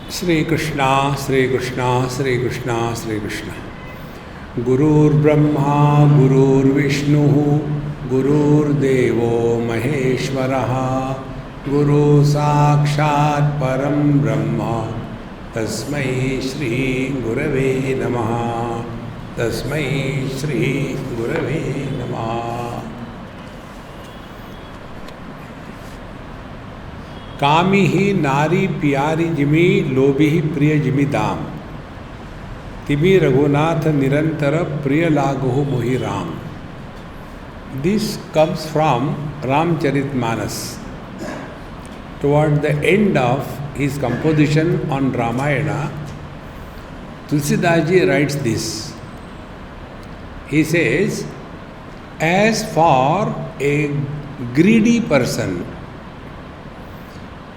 Shri Krishna, Shri Krishna, Shri Krishna, Shri Krishna. Gurur Brahma, Gurur Vishnu, Gurur Devo Maheshwaraha, Guru Sakshat Param Brahma, Tasmai Shri Gurave Namaha, Tasmai Shri Gurave Namaha. कामी ही नारी प्यारी Jimmy लोभी ही प्रिय Jimmy दाम तिमी रघुनाथ निरंतर प्रिय लागो मोहि Ram. This comes from Ramcharitmanas. Toward the end of his composition on Ramayana, Tulsidas ji writes this. He says, as for a greedy person,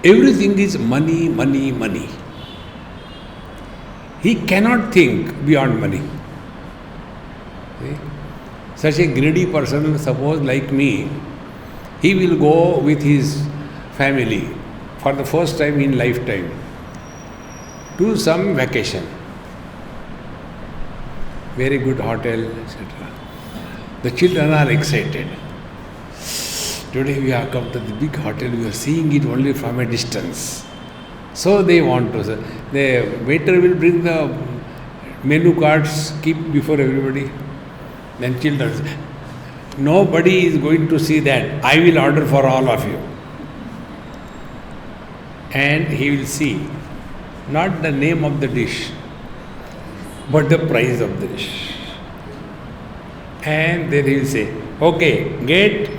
everything is money, money, money. He cannot think beyond money. See? Such a greedy person, suppose like me, he will go with his family for the first time in lifetime to some vacation. Very good hotel, etc. The children are excited. Today we have come to the big hotel, we are seeing it only from a distance. So they want to. The waiter will bring the menu cards, keep before everybody. Then children say, nobody is going to see that. I will order for all of you. And he will see not the name of the dish, but the price of the dish. And then he will say, okay, get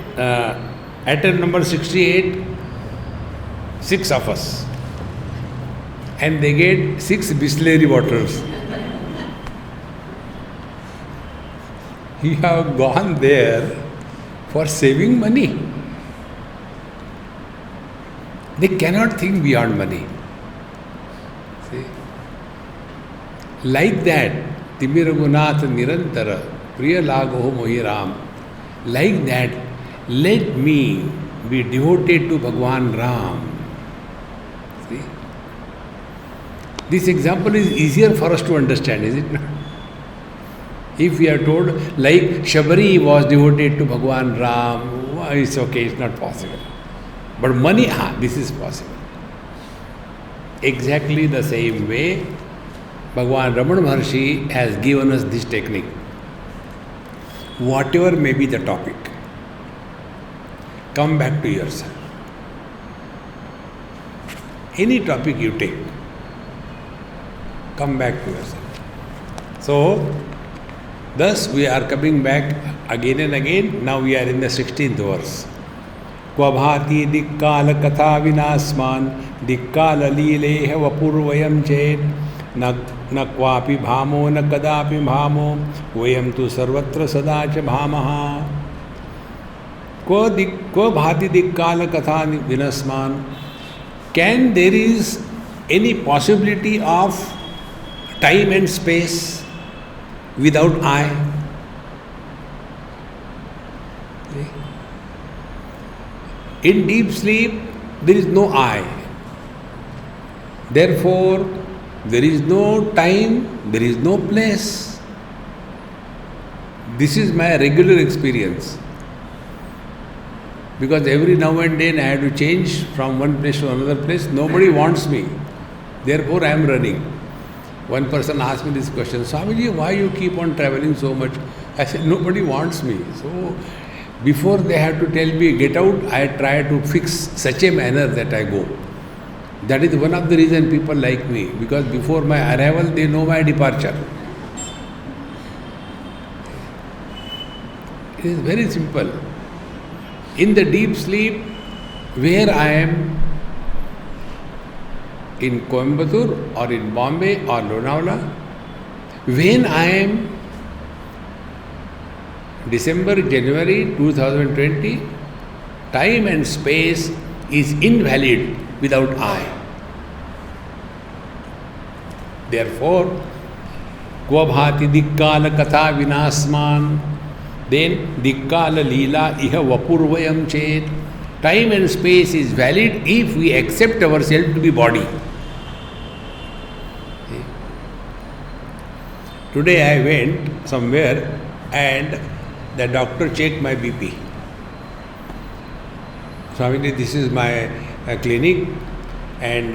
item number 68, 6 of us. And they get 6 Bisleri bottles. You have gone there for saving money. They cannot think beyond money. See? Like that, Timi Raghunath Nirantara, Priya Lago Mohi Ram. Like that, let me be devoted to Bhagwan Ram. See? This example is easier for us to understand, is it not? If we are told, like Shabari was devoted to Bhagwan Ram, it's okay, it's not possible. But money, this is possible. Exactly the same way, Bhagwan Ramana Maharshi has given us this technique. Whatever may be the topic, come back to yourself. Any topic you take, come back to yourself. So, thus we are coming back again and again. Now we are in the 16th verse. Kvabhati dikkala katha vinasman dikkala lileha vapurvayam chet na kvapi bhamo na kadapi bhamo vayam tu sarvatra sadacha bhamaha. Kvabhati dikkala katha vinasman. Can there is any possibility of time and space without I? In deep sleep, there is no I. Therefore, there is no time, there is no place. This is my regular experience. Because every now and then I have to change from one place to another place. Nobody wants me. Therefore, I am running. One person asked me this question, Swamiji, why you keep on traveling so much? I said, nobody wants me. So, before they have to tell me, get out, I try to fix such a manner that I go. That is one of the reasons people like me, because before my arrival, they know my departure. It is very simple. In the deep sleep, where I am, in Coimbatore or in Bombay or Lonavala, when I am December, January 2020, time and space is invalid without I. Therefore, Kvabhati dikkala katha vinasman, then dikkala lila iha vapurvayam chet. Time and space is valid if we accept ourselves to be body. Today I went somewhere and the doctor checked my BP. Swamiji, this is my clinic and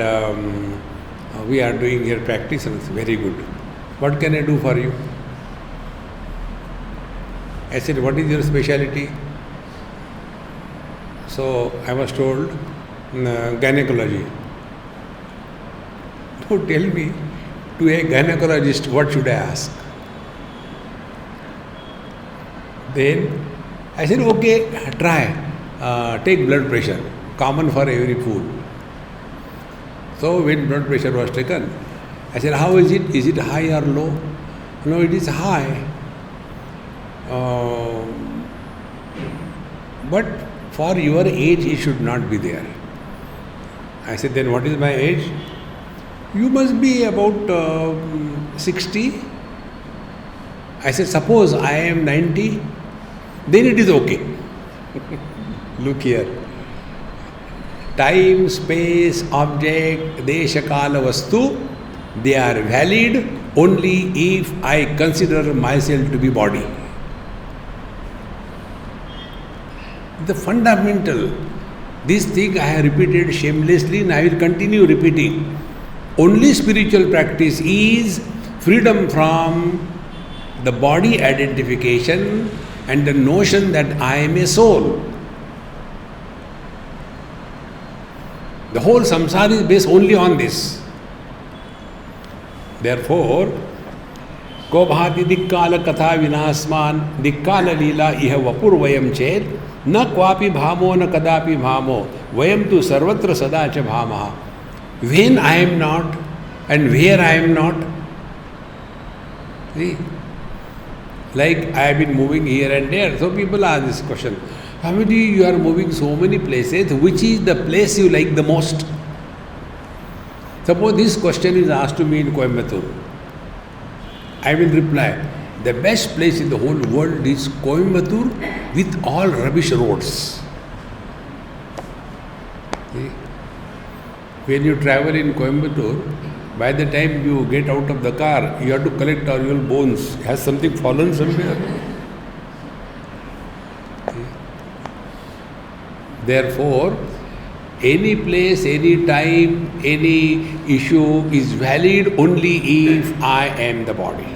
we are doing here practice and it's very good. What can I do for you? I said, what is your specialty? So I was told, gynecology. Now tell me, to a gynecologist, what should I ask? Then I said, okay, try. Take blood pressure, common for every fool. So when blood pressure was taken, I said, how is it? Is it high or low? No, it is high. But for your age, it should not be there. I said, then what is my age? You must be about 60. I said, suppose I am 90, then it is okay. Look here. Time, space, object, desha, kala, vastu, they are valid only if I consider myself to be body. The fundamental, this thing I have repeated shamelessly and I will continue repeating. Only spiritual practice is freedom from the body identification and the notion that I am a soul. The whole samsara is based only on this. Therefore, ko bhati dikkala katha vinasman dikkala lila iha vapur vayam chet na kwapi bhamo na kadapi bhamo vayam tu sarvatra sadacha bhamaha. When I am not and where I am not. See? Like I have been moving here and there. So people ask this question. Swamiji, you are moving so many places. Which is the place you like the most? Suppose this question is asked to me in Coimbatore. I will reply, the best place in the whole world is Coimbatore with all rubbish roads. See? When you travel in Coimbatore, by the time you get out of the car, you have to collect all your bones. Has something fallen somewhere? Therefore, any place, any time, any issue is valid only if I am the body.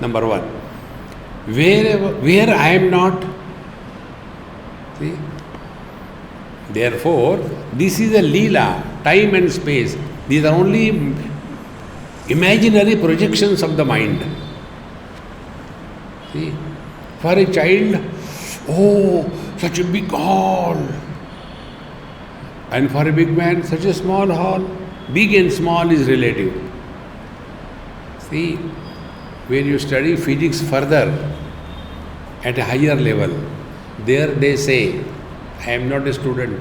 Number one. Where I am not. See? Therefore, this is a leela, time and space. These are only imaginary projections of the mind. See? For a child, oh, such a big hall. And for a big man, such a small hall. Big and small is relative. See, when you study physics further, at a higher level, there they say, I am not a student,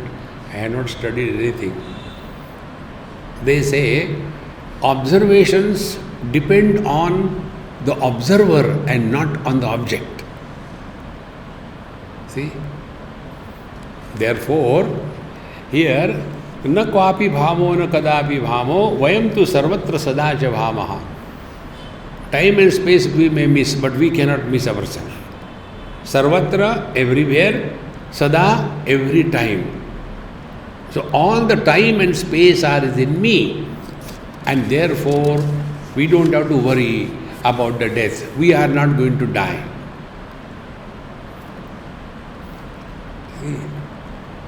I have not studied anything. They say, observations depend on the observer and not on the object. See? Therefore, here, na kwapi bhamo na kadapi bhamo vayam tu sarvatra sadacha bhamaha. Time and space we may miss, but we cannot miss ourselves. Sarvatra, everywhere, sada, every time. So all the time and space are in me, and therefore we don't have to worry about the death. We are not going to die.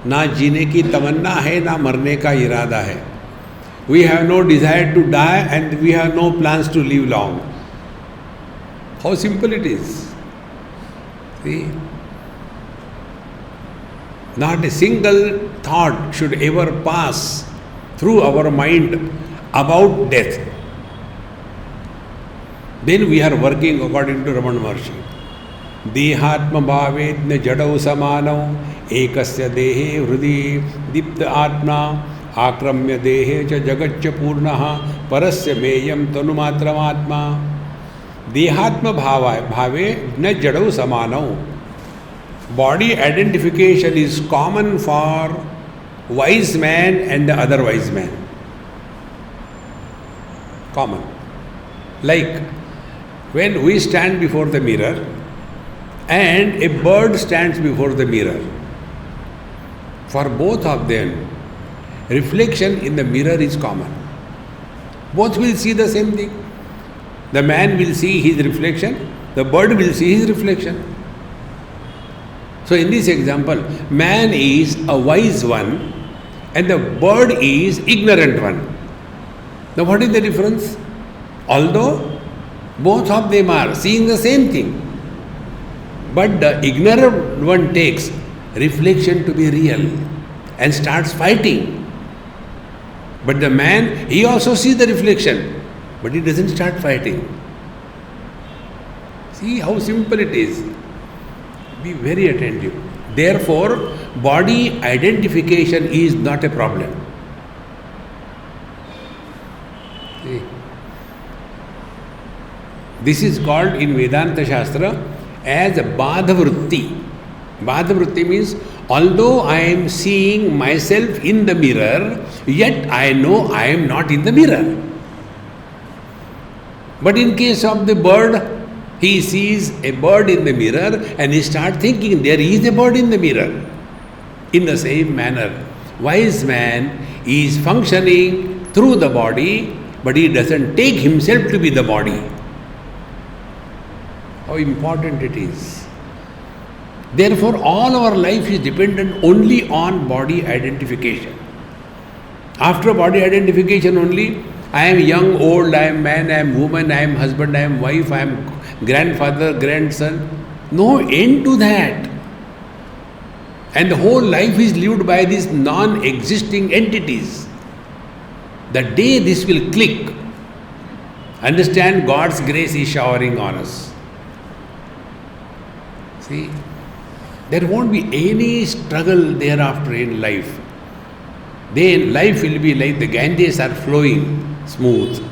ना जीने की तमन्ना है ना मरने का इरादा है. We have no desire to die and we have no plans to live long. How simple it is. See? Not a single thought should ever pass through our mind about death. Then we are working according to Ramana Maharshi. Dehatma bhavedna jadau samanau ekasya dehe hrudi dipta atma akramya dehe cha jagatcha purnaha parasya meyam tanumatram atma. Dehatma bhave na jadau samanau. Body identification is common for wise man and the other wise man. Common. Like When we stand before the mirror and a bird stands before the mirror, for both of them, reflection in the mirror is common. Both will see the same thing. The man will see his reflection, the bird will see his reflection. So in this example, man is a wise one and the bird is ignorant one. Now what is the difference? Although both of them are seeing the same thing, but the ignorant one takes reflection to be real and starts fighting. But the man, he also sees the reflection, but he doesn't start fighting. See how simple it is. Be very attentive. Therefore, body identification is not a problem. See? This is called in Vedanta Shastra as Badhavrutti. Badhavrutti means, although I am seeing myself in the mirror, yet I know I am not in the mirror. But in case of the bird, he sees a bird in the mirror and he starts thinking there is a bird in the mirror. In the same manner, wise man is functioning through the body, but he doesn't take himself to be the body. How important it is. Therefore, all our life is dependent only on body identification. After body identification only, I am young, old, I am man, I am woman, I am husband, I am wife, I am grandfather, grandson. No end to that. And the whole life is lived by these non-existing entities. The day this will click, understand God's grace is showering on us. See, there won't be any struggle thereafter in life. Then life will be like the Ganges are flowing smooth.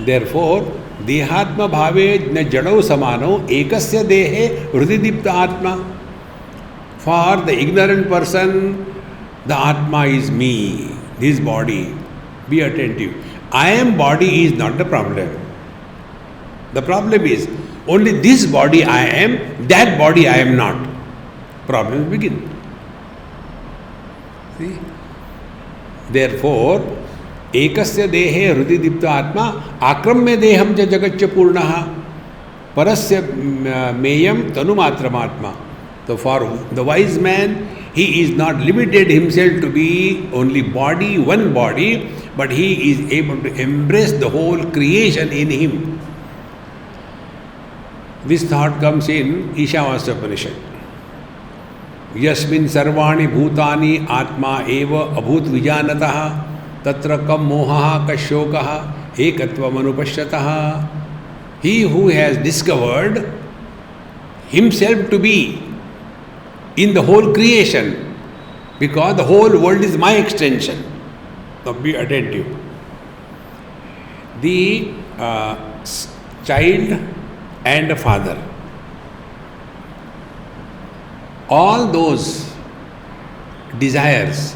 Therefore, dehatma bhave na jado samano ekasya dehe hrididipta atma. For the ignorant person, the atma is me, this body. Be attentive. I am body is not the problem. The problem is only this body I am, that body I am not. Problems begin. See? Therefore, ekasya dehe hrididipta atma akramya deham cha jagatcha purnaha parasya meyam tanumatramatma. So for the wise man, he is not limited himself to be only body, one body, but he is able to embrace the whole creation in him. This thought comes in Ishavasya Upanishad. Yasmin sarvani bhutani atma eva abhut vijanataha tatra kam mohaha kashokaha ekatvam anupashyataha. He who has discovered himself to be in the whole creation, because the whole world is my extension. Now be attentive. The child and a father, all those desires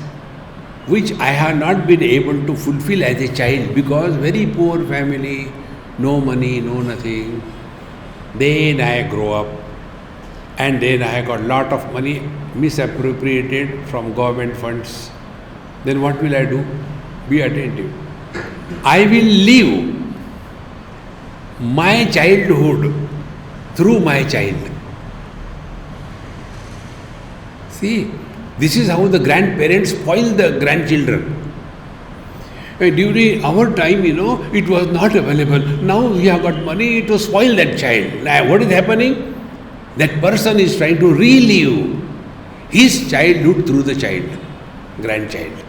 which I have not been able to fulfill as a child because very poor family, no money, no nothing. Then I grow up and then I got lot of money misappropriated from government funds. Then what will I do? Be attentive. I will live my childhood through my child. See, this is how the grandparents spoil the grandchildren. During our time, it was not available. Now we have got money to spoil that child. Now, what is happening? That person is trying to relive his childhood through the child, grandchild.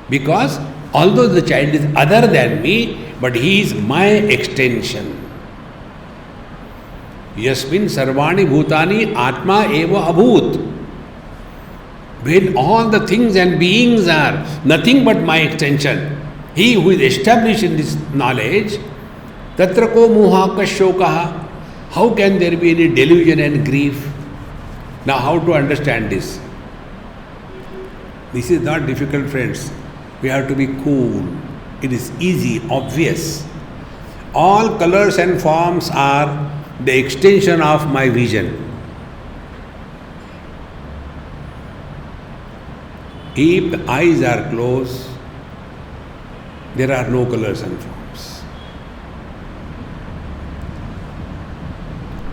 Because although the child is other than me, but he is my extension. Yasmin sarvani bhutani atma eva abhut. When all the things and beings are nothing but my extension, he who is established in this knowledge, tatra ko moha kashokaha. How can there be any delusion and grief? Now how to understand this? This is not difficult, friends. We have to be cool. It is easy, obvious. All colors and forms are the extension of my vision. If the eyes are closed, there are no colors and forms.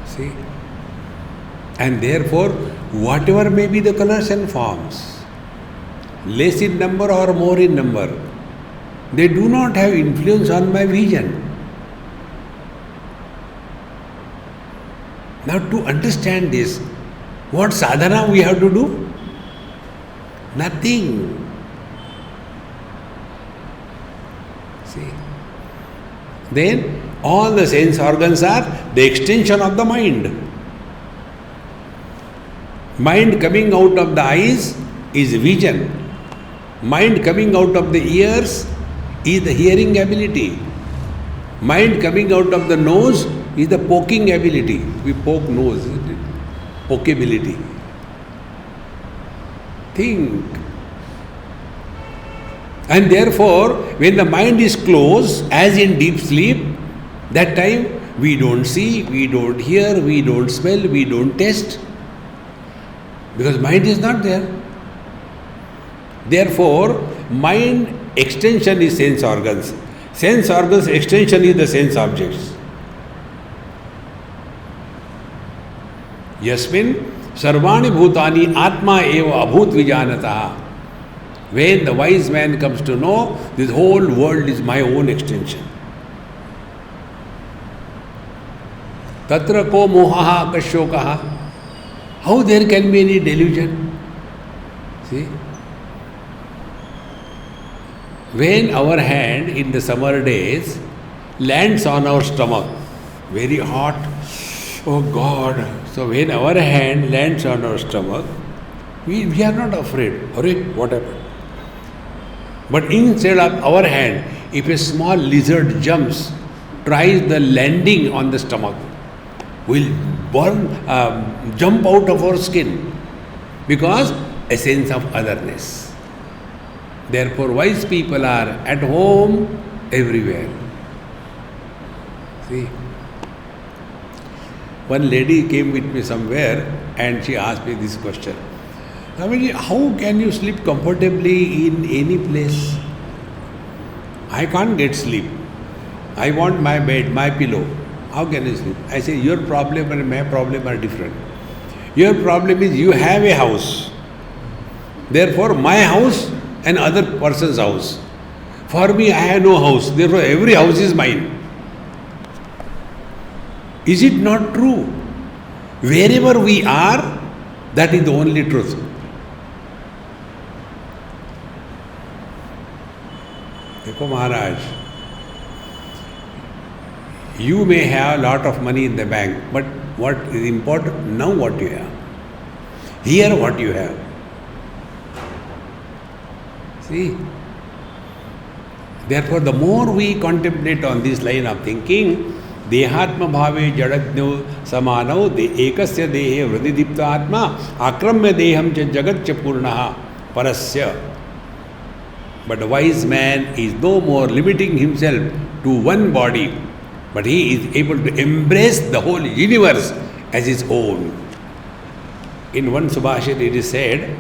See? And therefore, whatever may be the colors and forms, less in number or more in number, they do not have influence on my vision. Now, to understand this, what sadhana we have to do? Nothing. See? Then, all the sense organs are the extension of the mind. Mind coming out of the eyes is vision. Mind coming out of the ears is the hearing ability. Mind coming out of the nose is the poking ability. We poke nose, isn't it? Pokeability. Think. And therefore, when the mind is closed, as in deep sleep, that time we don't see, we don't hear, we don't smell, we don't taste. Because mind is not there. Therefore, mind extension is sense organs. Sense organs extension is the sense objects. Yasmin sarvani bhutani atma eva abhut vijanata. When the wise man comes to know, this whole world is my own extension. Tatra ko mohaha kashokaha. How there can be any delusion? See? When our hand in the summer days lands on our stomach, very hot, oh God. So when our hand lands on our stomach, we are not afraid. Hurry, what happened? But instead of our hand, if a small lizard jumps, tries the landing on the stomach, we'll jump out of our skin because a sense of otherness. Therefore, wise people are at home everywhere. See, one lady came with me somewhere and she asked me this question. Swamiji, how can you sleep comfortably in any place? I can't get sleep. I want my bed, my pillow. How can I sleep? I say, your problem and my problem are different. Your problem is you have a house. Therefore, my house and other person's house. For me, I have no house. Therefore, every house is mine. Is it not true? Wherever we are, that is the only truth. Dekho Maharaj, you may have a lot of money in the bank, but what is important? Now what you have. Here what you have. See? Therefore, the more we contemplate on this line of thinking, Dehatma bhave jadagno samano ekasya dehe vrididipta atma akramya deham cha jagat cha purnaha parasya. But the wise man is no more limiting himself to one body, but he is able to embrace the whole universe as his own. In one Subhashit it is said,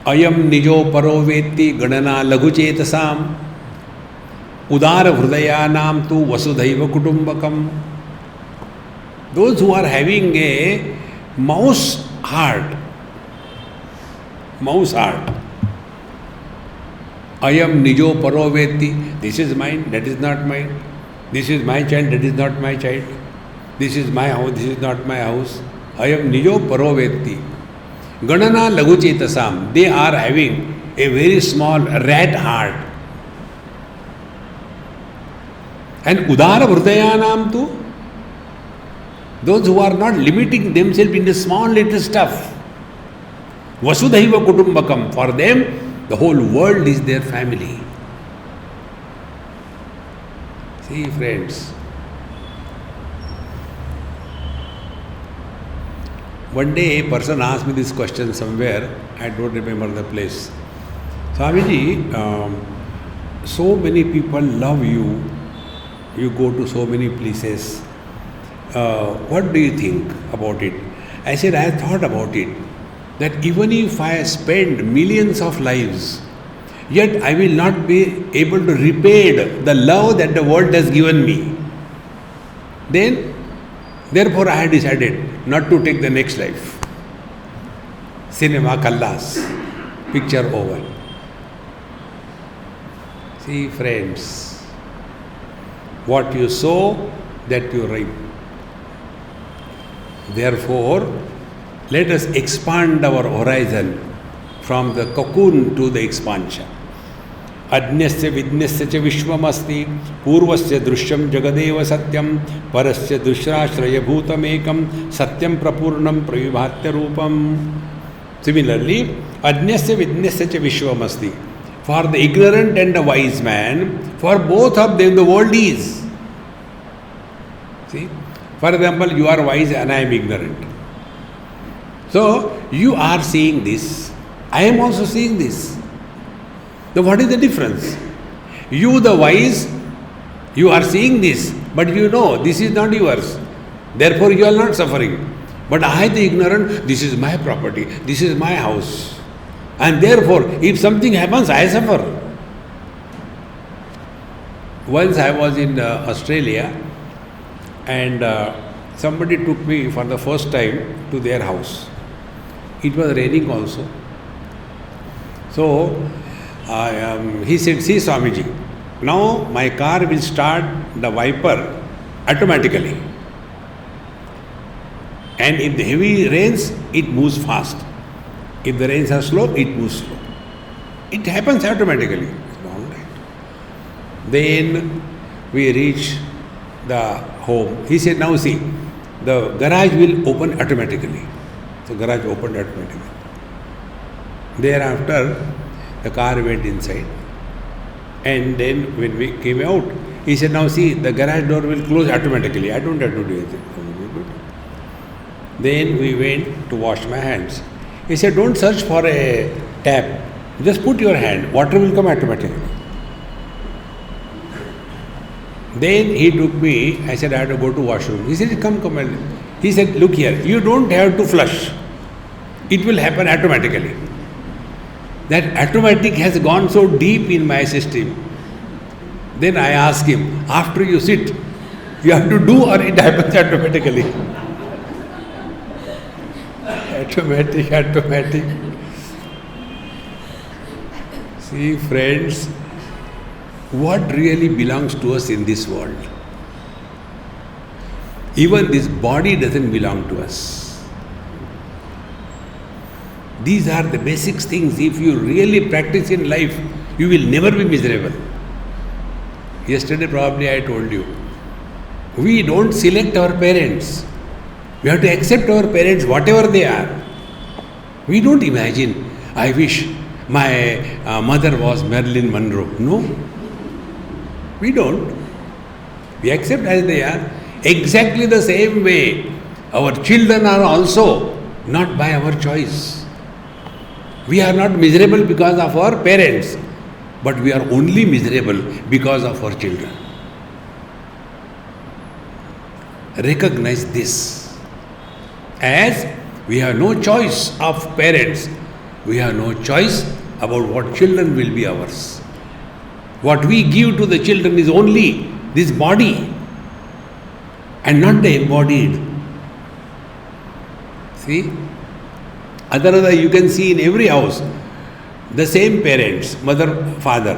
Ayam nijo paro vetti ganana laghuchetasam udara hrudayanam tu vasudhaiva kutumbakam. Those who are having a mouse heart, Ayam nijo paro vetti, this is mine, that is not mine. This is my child, that is not my child. This is my house, this is not my house. Ayam nijo paro vetti. Ganana laghuchetasam, they are having a very small rat heart. And udara hrudayanam tu, those who are not limiting themselves in the small little stuff. Vasudhaiva kutumbakam, for them the whole world is their family. See, friends, one day a person asked me this question somewhere, I don't remember the place. Swamiji, so many people love you, you go to so many places. What do you think about it? I said, I thought about it, that even if I spend millions of lives, yet I will not be able to repay the love that the world has given me. Therefore I had decided not to take the next life. Cinema kallas, picture over. See friends, what you sow, that you reap. Therefore, let us expand our horizon from the cocoon to the expansion. Adnyasya vidnyasya cha vishwamasti purvasya drishyam jagadeva satyam parasya drishrashraya bhutamekam satyam prapurnam pravibhatya rupam. Similarly, adnyasya vidnyasya cha vishwamasti. For the ignorant and the wise man, for both of them the world is. See? For example, you are wise and I am ignorant. So, you are seeing this, I am also seeing this. Then what is the difference? You, the wise, you are seeing this, but you know this is not yours. Therefore, you are not suffering. But I, the ignorant, this is my property, this is my house. And therefore, if something happens, I suffer. Once I was in Australia, and somebody took me for the first time to their house. It was raining also. So, he said, see Swamiji, now my car will start the wiper automatically. And if the heavy rains, it moves fast. If the rains are slow, it moves slow. It happens automatically. All right. Then we reach the home. He said, now see, the garage will open automatically. So garage opened automatically. Thereafter, the car went inside. And then when we came out, he said, now see, the garage door will close automatically. I don't have to do anything. Then we went to wash my hands. He said, don't search for a tap. Just put your hand. Water will come automatically. Then he took me, I said, I have to go to washroom. He said, come. He said, look here, you don't have to flush. It will happen automatically. That automatic has gone so deep in my system. Then I asked him, after you sit, you have to do or it happens automatically? Automatic. See friends, what really belongs to us in this world? Even this body doesn't belong to us. These are the basic things. If you really practice in life, you will never be miserable. Yesterday probably I told you, we don't select our parents. We have to accept our parents whatever they are. We don't imagine, I wish my mother was Marilyn Monroe. No. We don't. We accept as they are. Exactly the same way, our children are also not by our choice. We are not miserable because of our parents, but we are only miserable because of our children. Recognize this. As we have no choice of parents, we have no choice about what children will be ours. What we give to the children is only this body and not the embodied. See? Otherwise, you can see in every house the same parents, mother, father.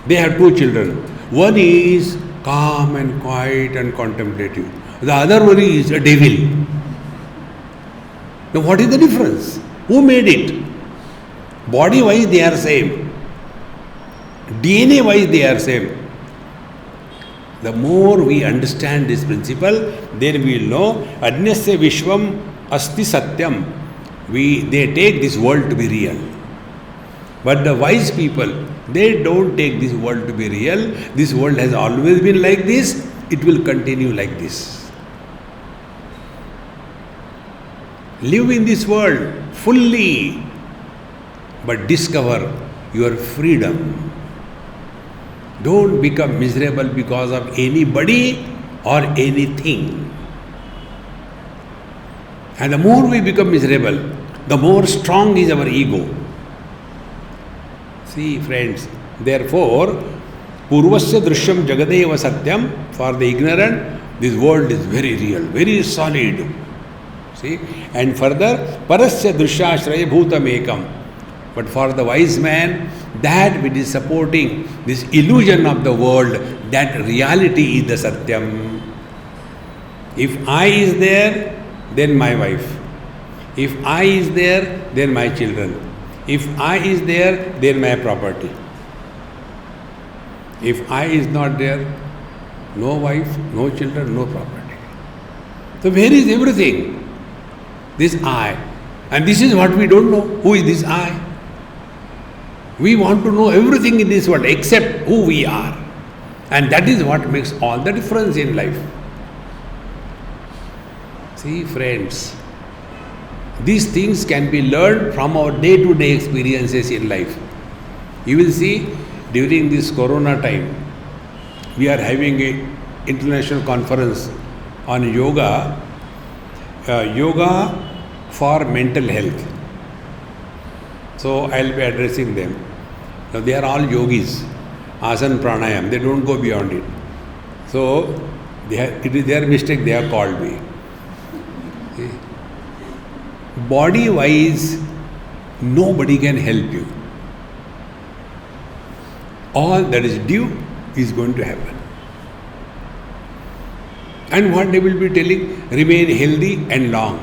They have two children. One is calm and quiet and contemplative. The other one is a devil. Now, what is the difference? Who made it? Body-wise, they are same. DNA-wise, they are same. The more we understand this principle, then we will know Adnyasya Vishwam Asti Satyam. They take this world to be real. But the wise people, they don't take this world to be real. This world has always been like this. It will continue like this. Live in this world fully, but discover your freedom. Don't become miserable because of anybody or anything. And the more we become miserable, the more strong is our ego. See, friends, therefore, Purvasya Drishyam Jagadeva Satyam, for the ignorant, this world is very real, very solid. See, and further, Parasya Drishyashraya Bhutam Ekam. But for the wise man, that which is supporting this illusion of the world, that reality is the Satyam. If I is there, then my wife. If I is there, then my children. If I is there, then my property. If I is not there, no wife, no children, no property. So where is everything? This I. And this is what we don't know. Who is this I? We want to know everything in this world except who we are. And that is what makes all the difference in life. See, friends, these things can be learned from our day-to-day experiences in life. You will see, during this corona time, we are having an international conference on yoga, yoga for mental health. So I'll be addressing them. Now they are all yogis, asana pranayam, they don't go beyond it. So it is their mistake, they have called me. Body wise, nobody can help you. All that is due is going to happen. And what they will be telling? Remain healthy and long.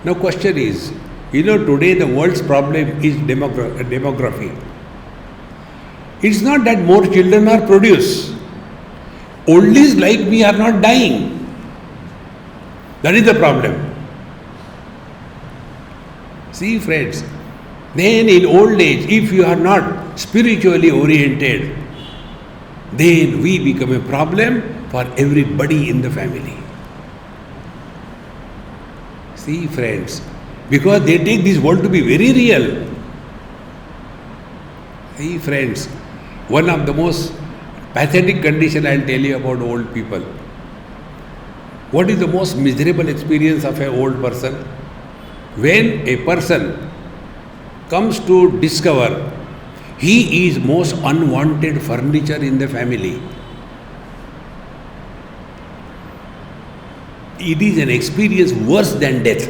Now question is, today the world's problem is demography. It's not that more children are produced. Oldies like me are not dying. That is the problem. See, friends, then in old age, if you are not spiritually oriented, then we become a problem for everybody in the family. See, friends, because they take this world to be very real. See, friends, one of the most pathetic condition I will tell you about old people. What is the most miserable experience of an old person? When a person comes to discover he is most unwanted furniture in the family. It is an experience worse than death.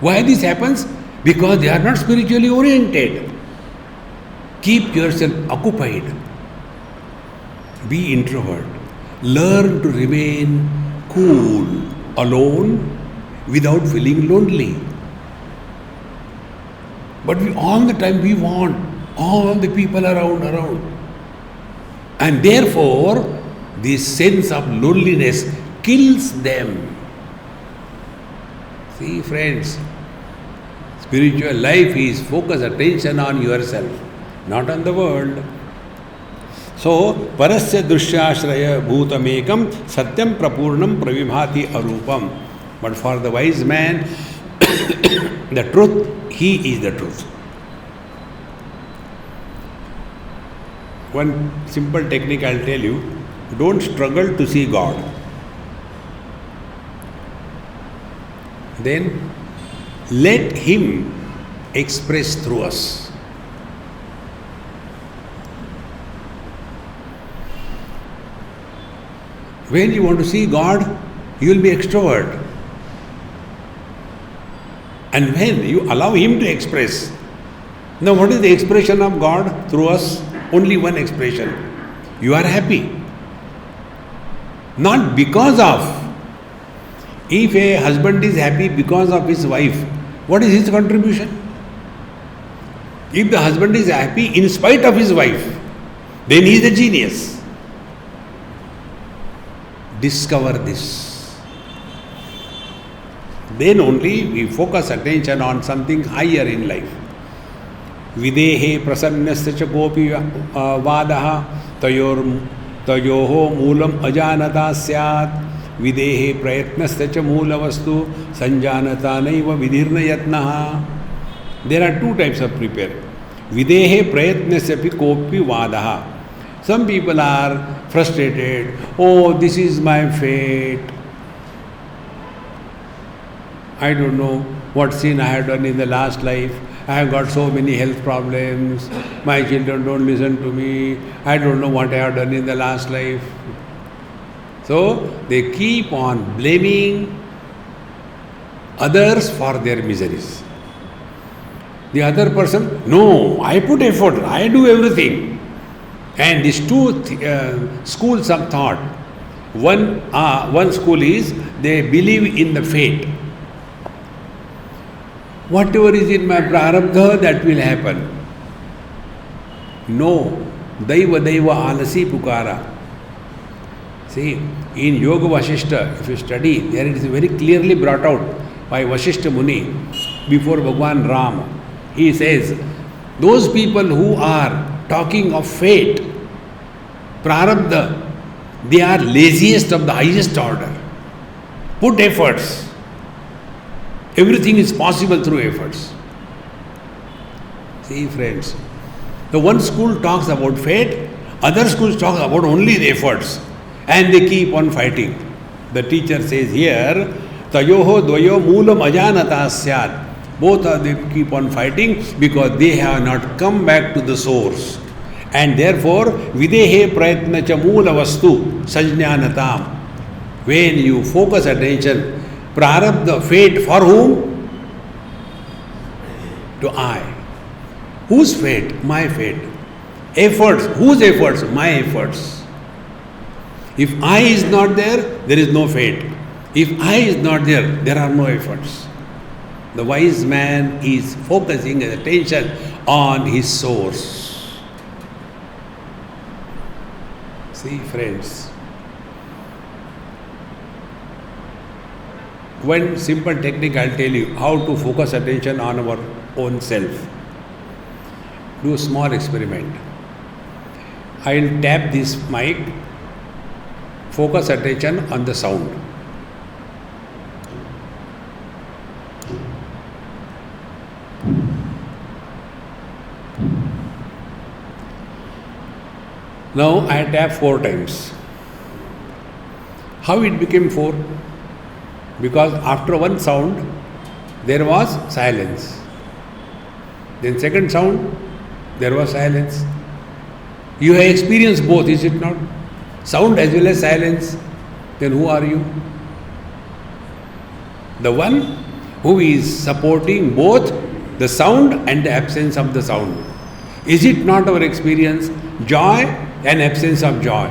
Why this happens? Because they are not spiritually oriented. Keep yourself occupied. Be introvert. Learn to remain cool, alone, without feeling lonely. But all the time we want all the people around. And therefore, this sense of loneliness kills them. See, friends, spiritual life is focus attention on yourself, not on the world. So, parasya drishyashraya bhutamekam satyam prapurnam pravibhati arupam. But for the wise man, the truth, he is the truth. One simple technique I'll tell you, don't struggle to see God. Then let Him express through us. When you want to see God, you will be extrovert. And when you allow Him to express, now what is the expression of God through us? Only one expression. You are happy. Not because of. If a husband is happy because of his wife, what is his contribution? If the husband is happy in spite of his wife, then he is a genius. Discover this. Then only we focus attention on something higher in life. Videhe prasannasya cha kopi vadaha tayoho moolam ajanata syat. Videhe prayatnasya cha moola vastu sanjanata naiva vidhirna yatnaha. There are two types of prayer. Videhe prayatnasyapi kopi vadaha. Some people are frustrated. Oh, this is my fate. I don't know what sin I have done in the last life. I have got so many health problems. My children don't listen to me. I don't know what I have done in the last life. So they keep on blaming others for their miseries. The other person, no, I put effort, I do everything. And these two schools of thought. One school is they believe in the fate. Whatever is in my prarabdha, that will happen. No, daiva alasi pukara. See, in Yoga Vasishta, if you study, there it is very clearly brought out by Vasishta Muni before Bhagwan Ram. He says, those people who are talking of fate, prarabdha, they are laziest of the highest order. Put efforts. Everything is possible through efforts. See, friends, the one school talks about fate, other schools talk about only the efforts, and they keep on fighting. The teacher says here, tayoho dvayo moolam ajanata syat. Both of them keep on fighting because they have not come back to the source. And therefore, videhe prayatna cha moola vastu sajnanatam. When you focus attention, prarabdha, fate for whom? To I. Whose fate? My fate. Efforts. Whose efforts? My efforts. If I is not there, there is no fate. If I is not there, there are no efforts. The wise man is focusing his attention on his source. See, friends, one simple technique I'll tell you how to focus attention on our own self. Do a small experiment. I'll tap this mic, focus attention on the sound. Now I tap 4 times. How it became 4? Because after one sound, there was silence. Then second sound, there was silence. You have experienced both, is it not? Sound as well as silence. Then who are you? The one who is supporting both the sound and the absence of the sound. Is it not our experience? Joy and absence of joy.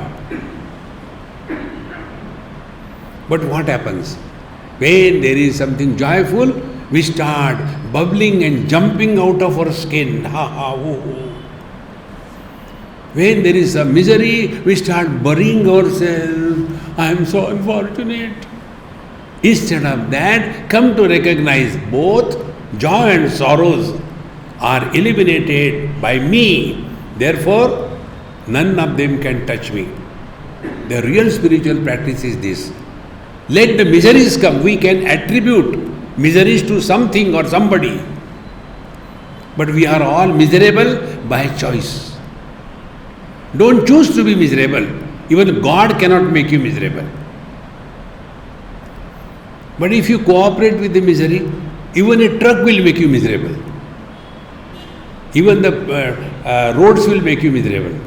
But what happens? When there is something joyful, we start bubbling and jumping out of our skin. Ha ha, oh, oh. When there is a misery, we start burying ourselves. I am so unfortunate. Instead of that, come to recognize both joy and sorrows are eliminated by me. Therefore, none of them can touch me. The real spiritual practice is this. Let the miseries come. We can attribute miseries to something or somebody. But we are all miserable by choice. Don't choose to be miserable. Even God cannot make you miserable. But if you cooperate with the misery, even a truck will make you miserable. Even the roads will make you miserable.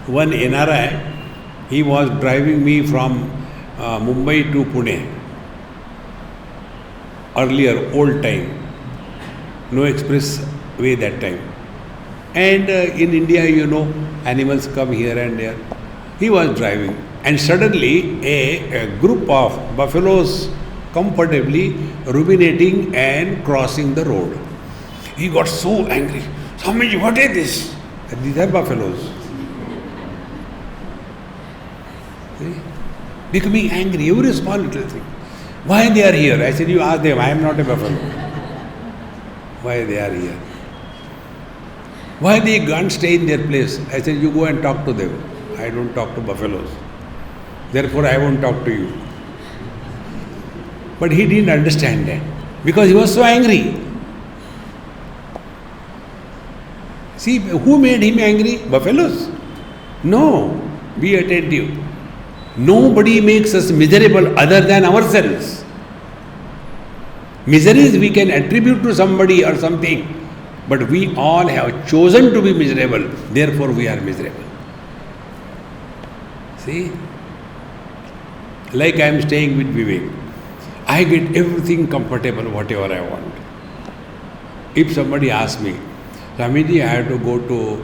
One NRI, he was driving me from Mumbai to Pune. Earlier, old time. No express way that time. And in India, you know, animals come here and there. He was driving. And suddenly, a group of buffaloes comfortably ruminating and crossing the road. He got so angry. Swamiji, what is this? And these are buffaloes. See? Becoming angry, every small little thing. Why they are here? I said, you ask them, I am not a buffalo. Why they are here? Why they can't stay in their place? I said, you go and talk to them. I don't talk to buffaloes. Therefore, I won't talk to you. But he didn't understand that because he was so angry. See, who made him angry? Buffaloes? No. Be attentive. Nobody makes us miserable other than ourselves. Miseries we can attribute to somebody or something, but we all have chosen to be miserable, therefore we are miserable. See? Like I am staying with Vivek. I get everything comfortable, whatever I want. If somebody asks me, Swamiji, I have to go to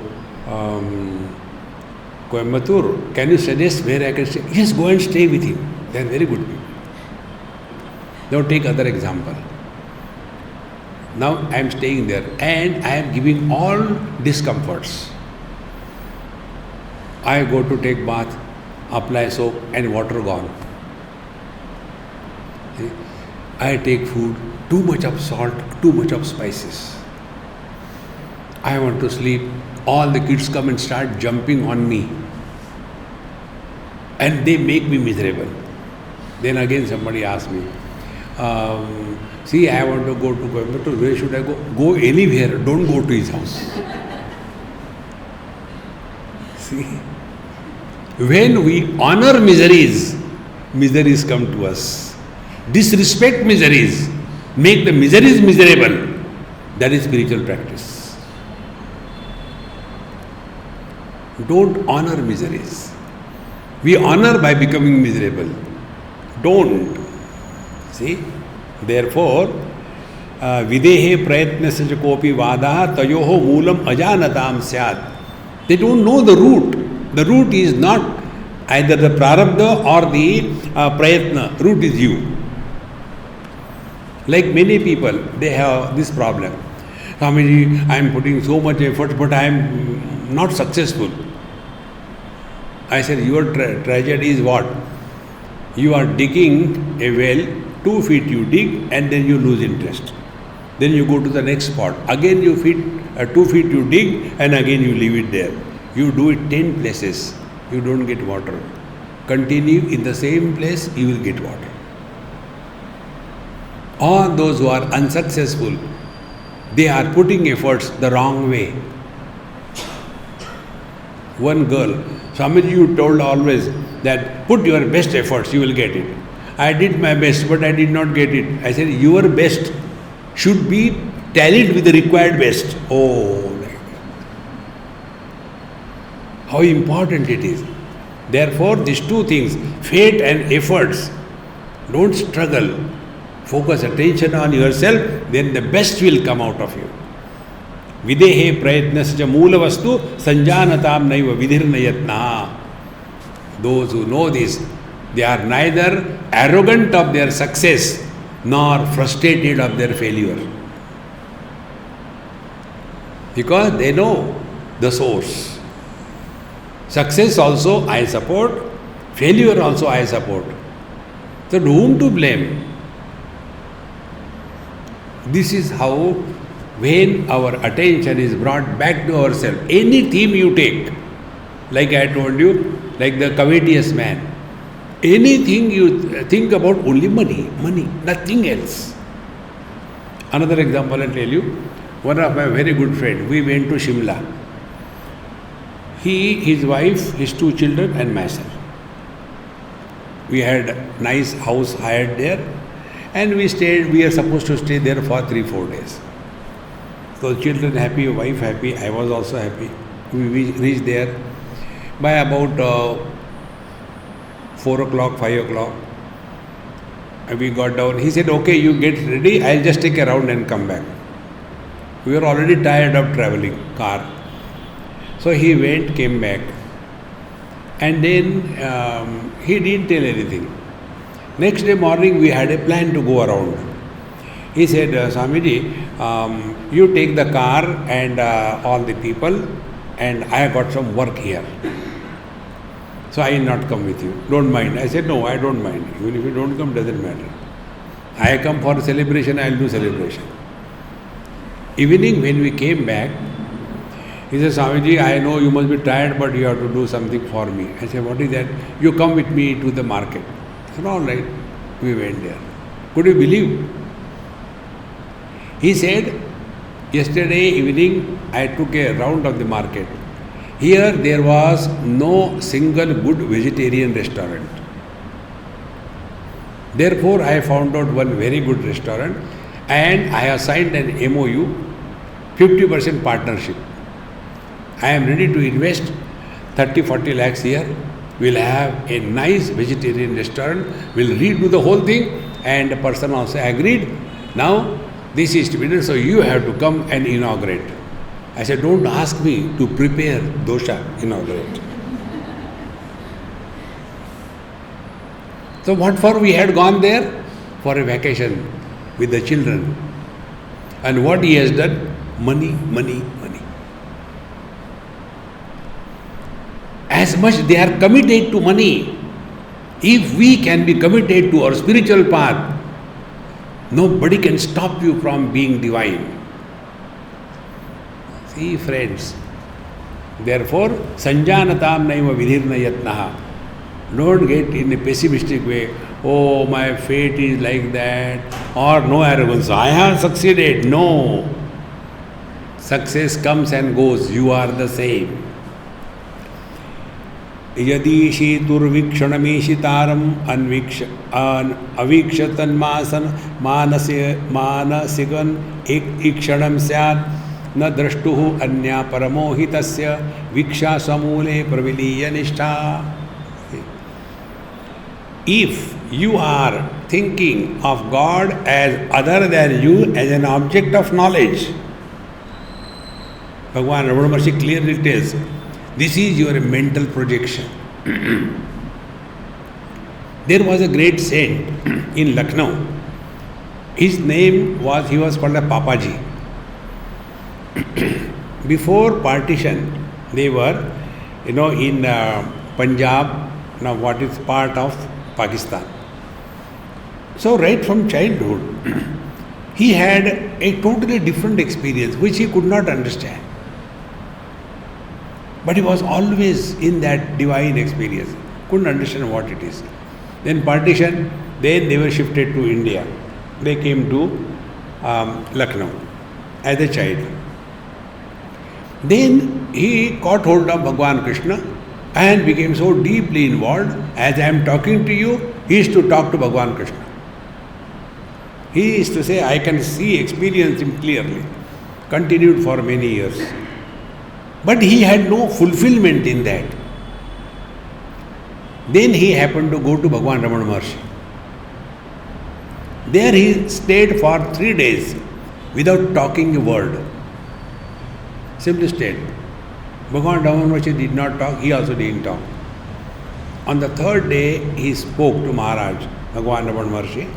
Coimbatore, can you suggest where I can stay? Yes, go and stay with him. They are very good people. Now take other example. Now I am staying there and I am giving all discomforts. I go to take bath, apply soap and water gone. See? I take food, too much of salt, too much of spices. I want to sleep. All the kids come and start jumping on me. And they make me miserable. Then again somebody asks me, see, I want to go to Coimbatore, where should I go? Go anywhere, don't go to his house. See, when we honor miseries, miseries come to us. Disrespect miseries, make the miseries miserable. That is spiritual practice. Don't honor miseries. We honor by becoming miserable. Don't. See? Therefore, videhe prayatnasya kopi vadaha tayoho moolam ajanatam syat. They don't know the root. The root is not either the prarabdha or the prayatna. Root is you. Like many people, they have this problem. Swamiji, I am putting so much effort, but I am not successful. I said, your tragedy is what? You are digging a well, 2 feet you dig and then you lose interest. Then you go to the next spot. Again 2 feet you dig and again you leave it there. You do it 10 places, you don't get water. Continue in the same place, you will get water. All those who are unsuccessful, they are putting efforts the wrong way. One girl, Swamiji, you told always that put your best efforts, you will get it. I did my best, but I did not get it. I said, your best should be tallied with the required best. Oh, how important it is. Therefore, these two things, fate and efforts, don't struggle. Focus attention on yourself, then the best will come out of you. Videhe prayatnasya moola vastu sanjanatam naiva vidhirnayatna. Those who know this, they are neither arrogant of their success nor frustrated of their failure. Because they know the source. Success also I support, failure also I support. So whom to blame? This is how, when our attention is brought back to ourselves, any theme you take, like I told you, like the covetous man, anything you think about, only money, nothing else. Another example I'll tell you. One of my very good friends, we went to Shimla. He, his wife, his 2 children and myself. We had a nice house hired there and we are supposed to stay there for 3-4 days. So children happy, wife happy, I was also happy. We reached there by about 4 o'clock, 5 o'clock. We got down. He said, okay, you get ready, I'll just take a round and come back. We were already tired of traveling, car. So he went, came back. And then he didn't tell anything. Next day morning, we had a plan to go around. He said, Swamiji, you take the car and all the people, and I got some work here. So I will not come with you. Don't mind. I said, no, I don't mind. Even if you don't come, doesn't matter. I come for a celebration, I will do celebration. Evening, when we came back, he said, Swamiji, I know you must be tired, but you have to do something for me. I said, what is that? You come with me to the market. I said, all right. We went there. Could you believe? He said, Yesterday evening, I took a round of the market. Here there was no single good vegetarian restaurant. Therefore, I found out one very good restaurant and I have signed an MOU, 50% partnership. I am ready to invest 30-40 lakhs here. We'll have a nice vegetarian restaurant. We'll redo the whole thing, and the person also agreed. Now, this is to be done, so you have to come and inaugurate. I said, don't ask me to prepare dosha, inaugurate. So what for we had gone there? For a vacation with the children. And what he has done? Money, money, money. As much they are committed to money. If we can be committed to our spiritual path, nobody can stop you from being divine. See, friends. Therefore, sanjanatam naiva vidhirna yatnaha. Don't get in a pessimistic way, oh, my fate is like that, or no arrogance, I have succeeded. No. Success comes and goes, you are the same. Yadi durvikshanameeshitaram avikshatan manasigan ikshanam syat na drashtuhu anya paramohitasya viksha samule praviliya nishtha. If you are thinking of God as other than you, as an object of knowledge, Bhagavan Ramana Maharshi clearly tells, this is your mental projection. There was a great saint in Lucknow. His name was, he was called a Papaji. Before partition, they were, in Punjab, now what is part of Pakistan. So right from childhood, he had a totally different experience which he could not understand. But he was always in that divine experience, couldn't understand what it is. Then partition, then they were shifted to India. They came to Lucknow as a child. Then he caught hold of Bhagavan Krishna and became so deeply involved. As I am talking to you, he is to talk to Bhagavan Krishna. He is to say, I can see, experience him clearly. Continued for many years. But he had no fulfillment in that. Then he happened to go to Bhagavan Ramana Maharshi. There he stayed for 3 days without talking a word. Simply stayed. Bhagavan Ramana Maharshi did not talk, he also didn't talk. On the 3rd day, he spoke to Maharaj, Bhagavan Ramana Maharshi,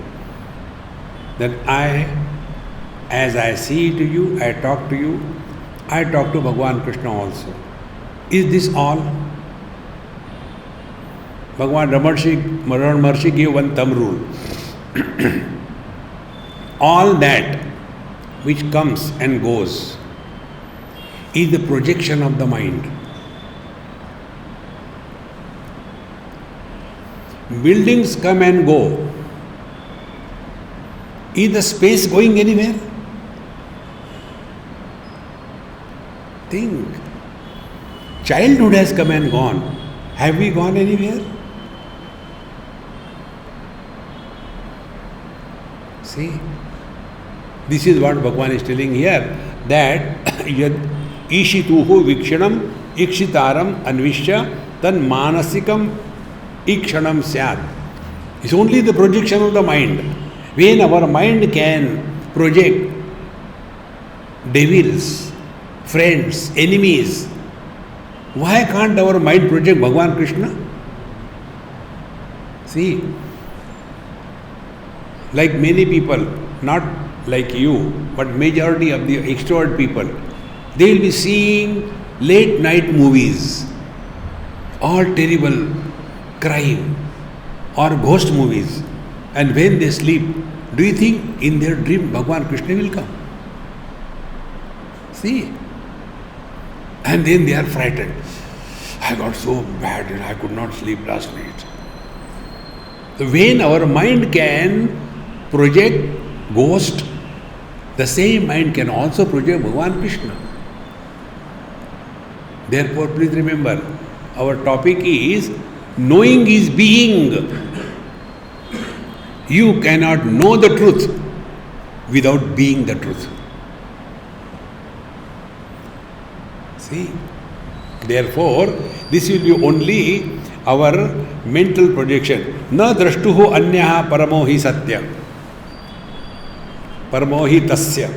that as I see to you, I talk to you, I talk to Bhagavan Krishna also. Is this all? Bhagavan Ramana Maharshi gave one thumb rule. All that which comes and goes is the projection of the mind. Buildings come and go. Is the space going anywhere? Think. Childhood has come and gone. Have we gone anywhere? See, this is what Bhagavan is telling here, that ishituhu vikshanam ikshitaram anvishya tan manasikam ikshanam syat. It's only the projection of the mind. When our mind can project devils, friends, enemies, why can't our mind project Bhagavan Krishna? See, like many people, not like you, but majority of the extrovert people, they will be seeing late night movies, all terrible crime or ghost movies, and when they sleep, do you think in their dream Bhagavan Krishna will come? See, and then they are frightened. I got so bad and I could not sleep last night. So when our mind can project ghost, The same mind can also project Bhagavan Krishna. Therefore, please remember, our topic is knowing is being. You cannot know the truth without being the truth. See? Therefore, this will be only our mental projection. Na drashtuho anyaha paramo hi satya. Paramo hi tasya.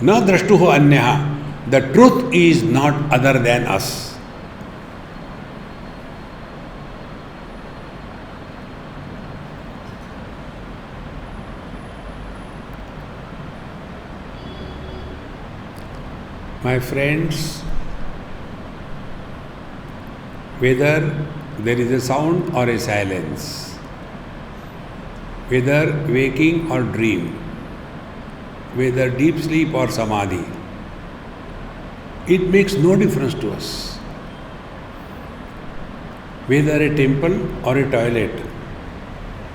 Na drashtuho anyaha. The truth is not other than us. My friends, whether there is a sound or a silence, whether waking or dream, whether deep sleep or samadhi, it makes no difference to us. Whether a temple or a toilet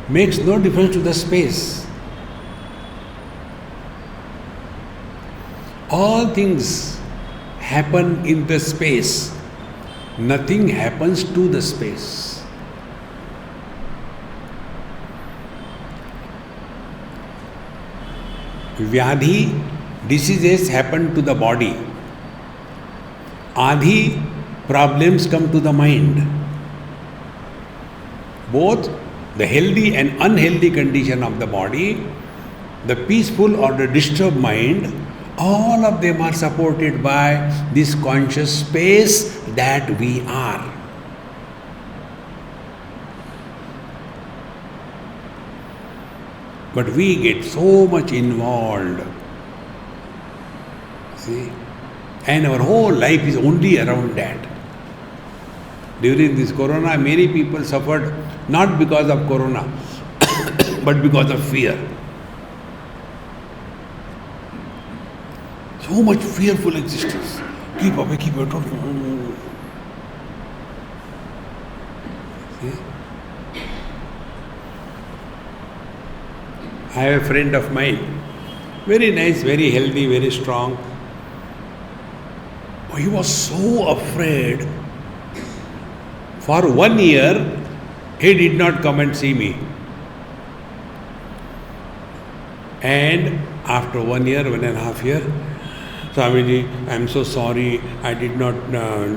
makes no difference to the space. All things happen in the space. Nothing happens to the space. Vyadhi, diseases happen to the body. Adhi, problems come to the mind. Both the healthy and unhealthy condition of the body, the peaceful or the disturbed mind, all of them are supported by this conscious space that we are. But we get so much involved. See? And our whole life is only around that. During this corona, many people suffered not because of corona, but because of fear. So much fearful existence. Keep away, keep away. See? I have a friend of mine, very nice, very healthy, very strong. He was so afraid. For 1 year, he did not come and see me. And after 1 year, 1.5 years, Swamiji, I am so sorry, I did not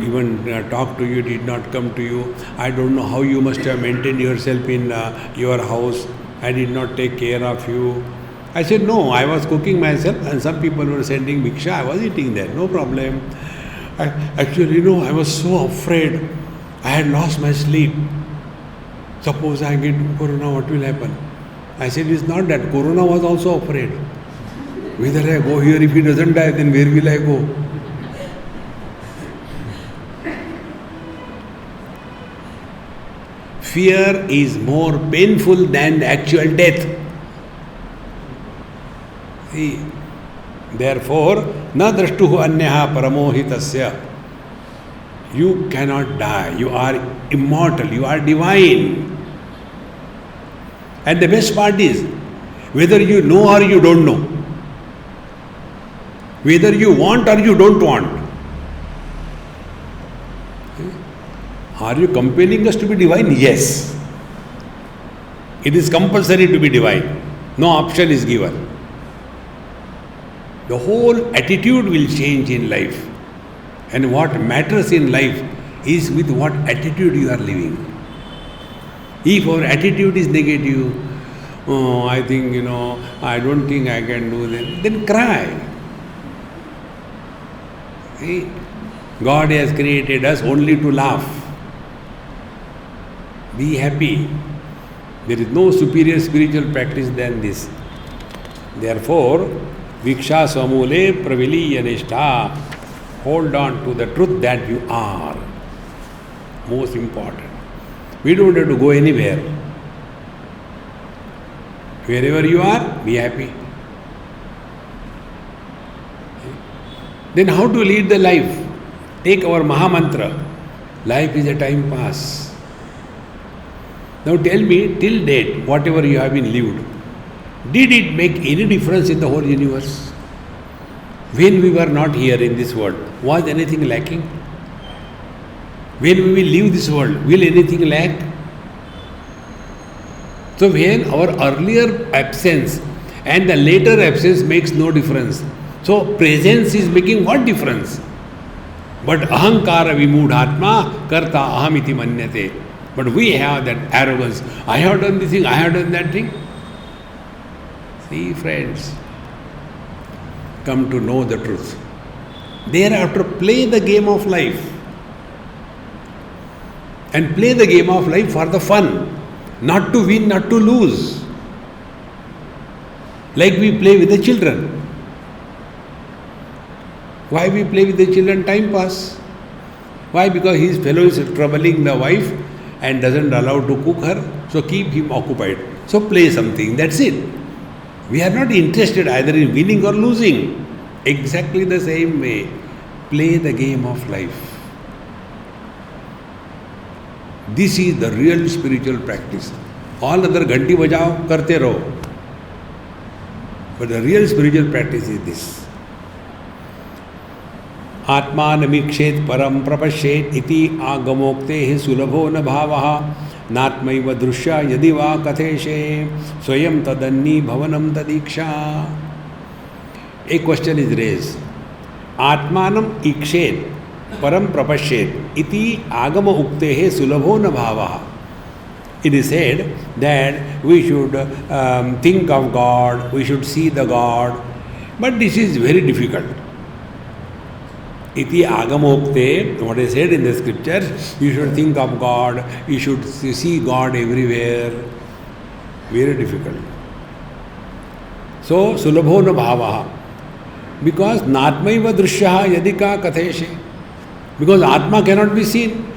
even talk to you, did not come to you. I don't know how you must have maintained yourself in your house. I did not take care of you. I said, no, I was cooking myself and some people were sending bhiksha. I was eating there, no problem. Actually, I was so afraid. I had lost my sleep. Suppose I get corona, what will happen? I said, it's not that. Corona was also afraid. Whether I go here, if he doesn't die, then where will I go? Fear is more painful than the actual death. See? Therefore, na drashtuhu anyaha paramohitasya. You cannot die. You are immortal. You are divine. And the best part is, whether you know or you don't know, whether you want or you don't want, are you compelling us to be divine? Yes. It is compulsory to be divine. No option is given. The whole attitude will change in life. And what matters in life is with what attitude you are living. If our attitude is negative, I think, I don't think I can do that, then cry. See? God has created us only to laugh. Be happy. There is no superior spiritual practice than this. Therefore, Viksha Samule Praviliya Nishtha. Hold on to the truth that you are. Most important. We don't have to go anywhere. Wherever you are, be happy. Then how to lead the life? Take our Mahamantra. Life is a time pass. Now tell me, till date, whatever you have been lived, did it make any difference in the whole universe? When we were not here in this world, was anything lacking? When we will leave this world, will anything lack? So when our earlier absence and the later absence makes no difference. So presence is making what difference? But ahankara vimudhatma karta ahamiti manyate. But we have that arrogance. I have done this thing, I have done that thing. See, friends, come to know the truth. Thereafter, play the game of life. And play the game of life for the fun. Not to win, not to lose. Like we play with the children. Why we play with the children? Time pass. Why? Because his fellow is troubling the wife and doesn't allow to cook her. So keep him occupied. So play something. That's it. We are not interested either in winning or losing. Exactly the same way. Play the game of life. This is the real spiritual practice. All other ghanti bajao, karte raho. But the real spiritual practice is this. आत्मानमीक्षेत परम प्रपश्येत इति आगमोक्ते ही सुलभो न भावः नात्मैव दृश्य यदि वा कथेशे स्वयं तदन्नी भवनम तदीक्षा. A question is raised. आत्मानम ईक्षेत परम प्रपश्येत इति आगम उक्ते ही सुलभो न भावः. It is said that we should think of God, we should see the God, but this is very difficult. Iti agamokte, what is said in the scripture, you should think of God, you should see God everywhere. Very difficult. So, sulabho na bhavaha. Because natmaiva drishyaha yadika katheshe. Because Atma cannot be seen.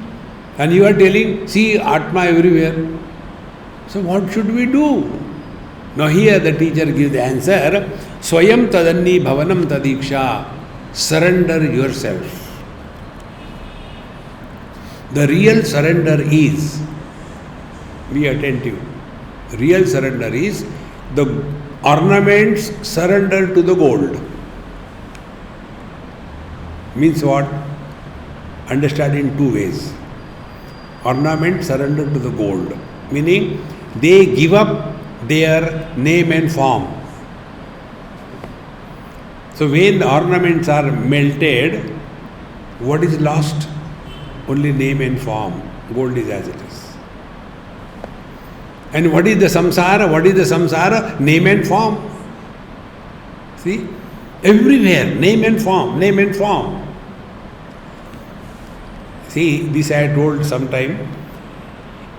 And you are telling, see Atma everywhere. So what should we do? Now here the teacher gives the answer, Swayam tadanni bhavanam tadiksha. Surrender yourself. The real surrender is, be attentive, real surrender is the ornaments surrender to the gold. Means what? Understand in two ways. Ornaments surrender to the gold, meaning they give up their name and form. So when the ornaments are melted, what is lost? Only name and form. Gold is as it is. And what is the samsara? What is the samsara? Name and form. See? Everywhere, name and form, name and form. See, this I told sometime.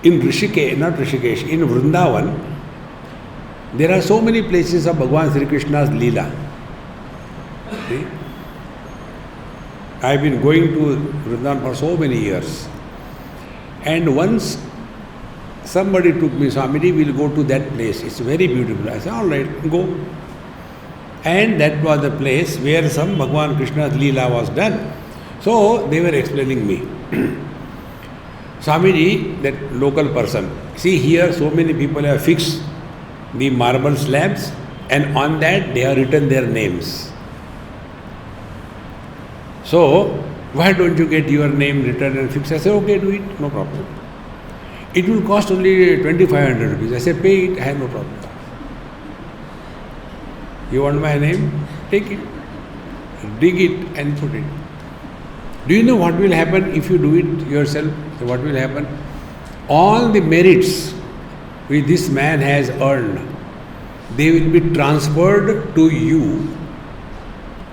In Rishikesh, not Rishikesh, in Vrindavan, there are so many places of Bhagavan Sri Krishna's Leela. See? I have been going to Vrindavan for so many years. And once somebody took me, Swamiji, we'll go to that place. It's very beautiful. I said, all right, go. And that was the place where some Bhagavan Krishna's Leela was done. So they were explaining me. Swamiji, that local person, see here so many people have fixed the marble slabs and on that they have written their names. So, why don't you get your name written and fixed? I say, okay, do it, no problem. It will cost only 2,500 rupees. I say, pay it, I have no problem. You want my name? Take it, dig it and put it. Do you know what will happen if you do it yourself? So what will happen? All the merits which this man has earned, they will be transferred to you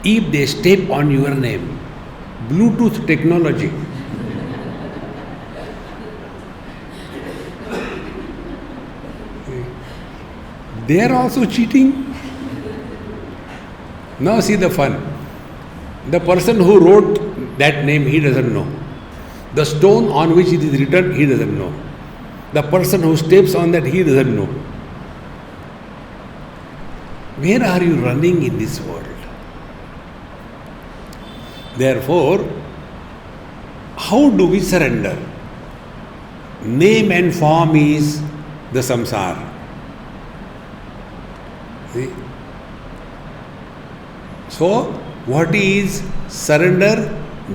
if they step on your name. Bluetooth technology. They are also cheating. Now see the fun. The person who wrote that name, he doesn't know. The stone on which it is written, he doesn't know. The person who steps on that, he doesn't know. Where are you running in this world? Therefore, how do we surrender? Name and form is the samsara. See? So, What is surrender?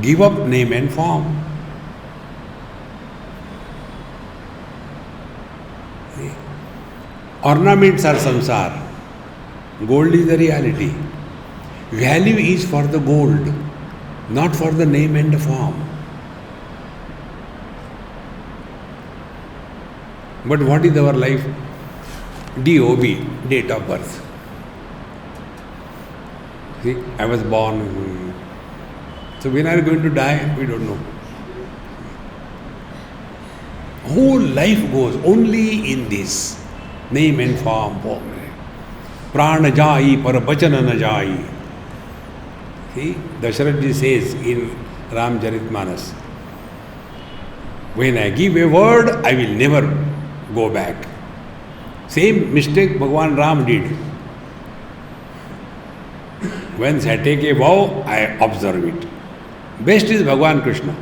Give up name and form. Ornaments are samsar. Gold is the reality. Value is for the gold, not for the name and the form. But what is our life? DOB, date of birth. See, I was born. So when are you going to die? We don't know. Whole life goes only in this name and form. Prana jai par bachana na jai. See, Dasharath ji says in Ramcharitmanas, when I give a word, I will never go back. Same mistake Bhagwan Ram did. Once I take a vow, I observe it. Best is Bhagwan Krishna.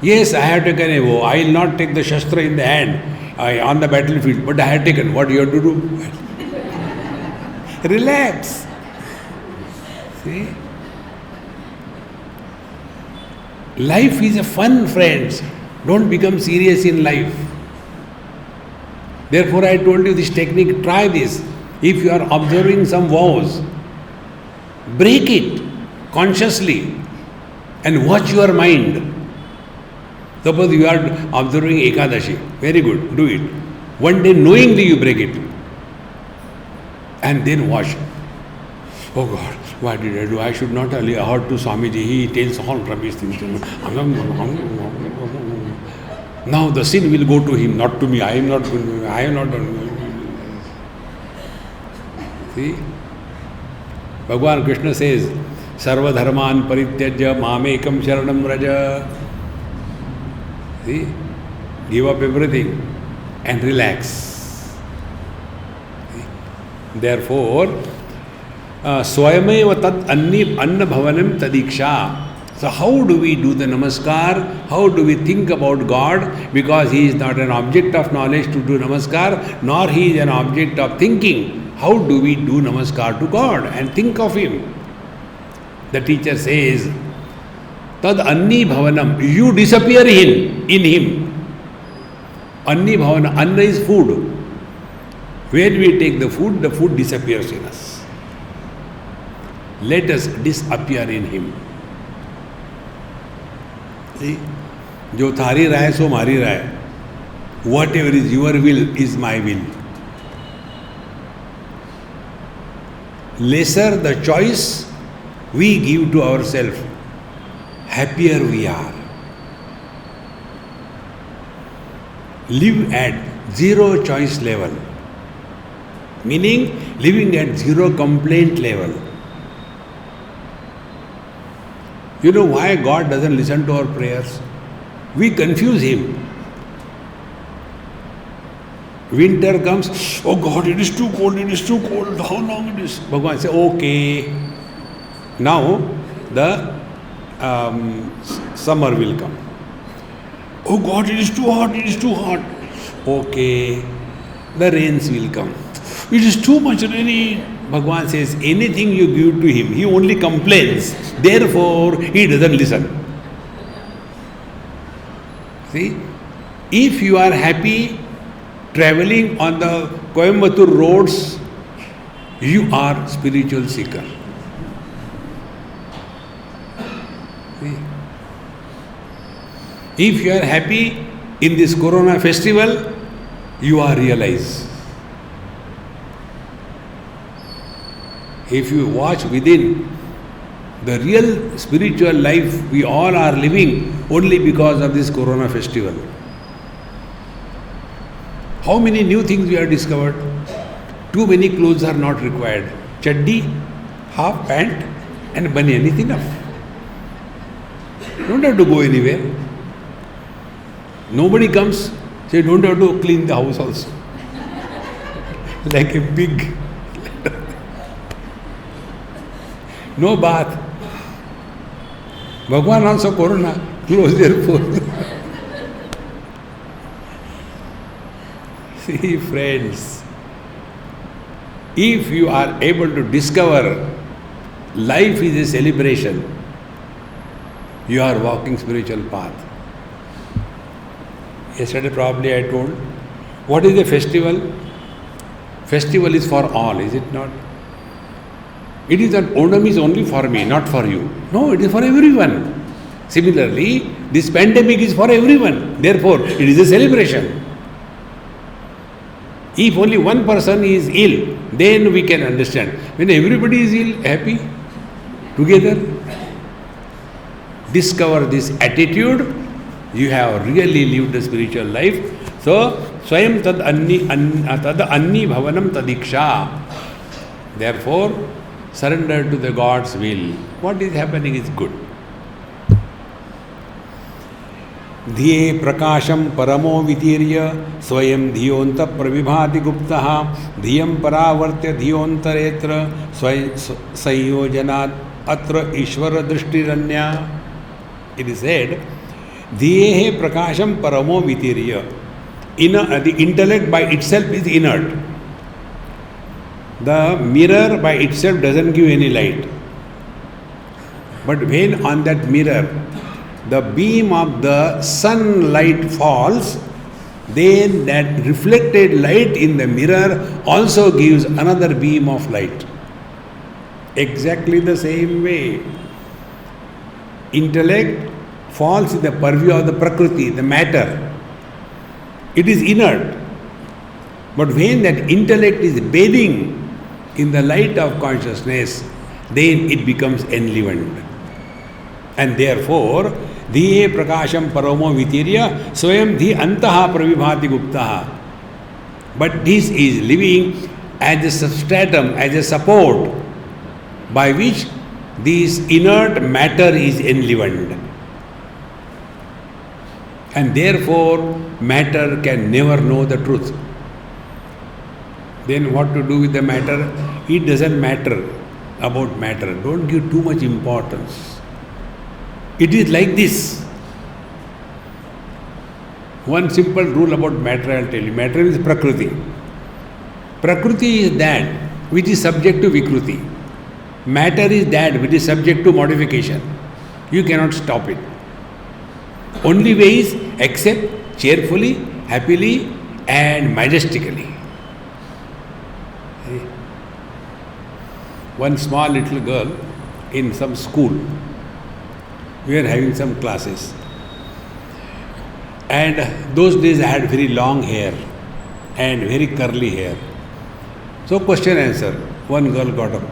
Yes, I have taken a vow. I will not take the Shastra in the hand on the battlefield, but I have taken. What you have to do? Relax. See? Life is a fun, friends. Don't become serious in life. Therefore, I told you this technique, try this. If you are observing some vows, break it consciously and watch your mind. Suppose you are observing Ekadashi, very good, do it. One day knowingly you break it and then watch. Oh God, what did I do? I should not only heard to Swamiji, he tells all rubbish things to me. Now the sin will go to him, not to me. I am not done. See? Bhagwan Krishna says, Sarva dharman parityajya mamekam sharanam raja. See? Give up everything and relax. See? Therefore, swayameva tad anna bhavanam tadiksha. So how do we do the namaskar? How do we think about God? Because He is not an object of knowledge to do namaskar, nor He is an object of thinking. How do we do namaskar to God and think of Him? The teacher says, Tad anni bhavanam, you disappear in Him. Anni bhavanam, anna is food. When we take the food disappears in us. Let us disappear in Him. See? जो थारी रहा है सो मारी रहा है. Whatever is your will is my will. Lesser the choice we give to ourselves, happier we are. Live at zero choice level, meaning living at zero complaint level. You know why God doesn't listen to our prayers? We confuse Him. Winter comes, oh God, it is too cold, how long it is? Bhagavan says, okay. Now the summer will come. Oh God, it is too hot. Okay. The rains will come. It is too much rainy. Bhagavan says, anything you give to Him, He only complains. Therefore, He doesn't listen. See? If you are happy traveling on the Coimbatore roads, you are spiritual seeker. See? If you are happy in this Corona festival, you are realized. If you watch within, the real spiritual life we all are living only because of this Corona festival. How many new things we have discovered? Too many clothes are not required. Chaddi, half pant and banyan is enough. Don't have to go anywhere. Nobody comes, so you don't have to clean the house also. Like a pig. No bath. Bhagwan also Corona, close their pores. See, friends, if you are able to discover Life is a celebration. You are walking spiritual path. Yesterday probably I told, what is a festival? Festival is for all, is it not? It is that Onam is only for me, not for you. No, it is for everyone. Similarly, this pandemic is for everyone. Therefore, it is a celebration. If only one person is ill, then we can understand. When everybody is ill, happy, together, discover this attitude, you have really lived a spiritual life. So, Swayam tad anni bhavanam tadiksha. Therefore, surrender to the God's will. What is happening is good. धिये प्रकाशम परमो वितीर्य स्वयं धियोंत प्रविभाति गुप्तः धियं परावर्त्य धियोंतरेत्र संयोजनात् अत्र ईश्वर दृष्टिरन्या. It is said, धिये प्रकाशम परमो वितीर्य. The intellect by itself is inert. The mirror by itself doesn't give any light. But when on that mirror the beam of the sunlight falls, then that reflected light in the mirror also gives another beam of light. Exactly the same way. Intellect falls in the purview of the Prakriti, the matter. It is inert. But when that intellect is bathing in the light of consciousness, then it becomes enlivened. And therefore, धिये प्रकाशम परमो वितीर्य स्वयं धी अंतः प्रविभाति गुप्तः. But this is living as a substratum, as a support by which this inert matter is enlivened. And therefore, matter can never know the truth. Then what to do with the matter? It doesn't matter about matter. Don't give too much importance. It is like this. One simple rule about matter I will tell you. Matter is Prakriti. Prakriti is that which is subject to Vikruti. Matter is that which is subject to modification. You cannot stop it. Only way is accept cheerfully, happily and majestically. One small little girl in some school, we were having some classes, and those days I had very long hair and very curly hair. So question answer, one girl got up.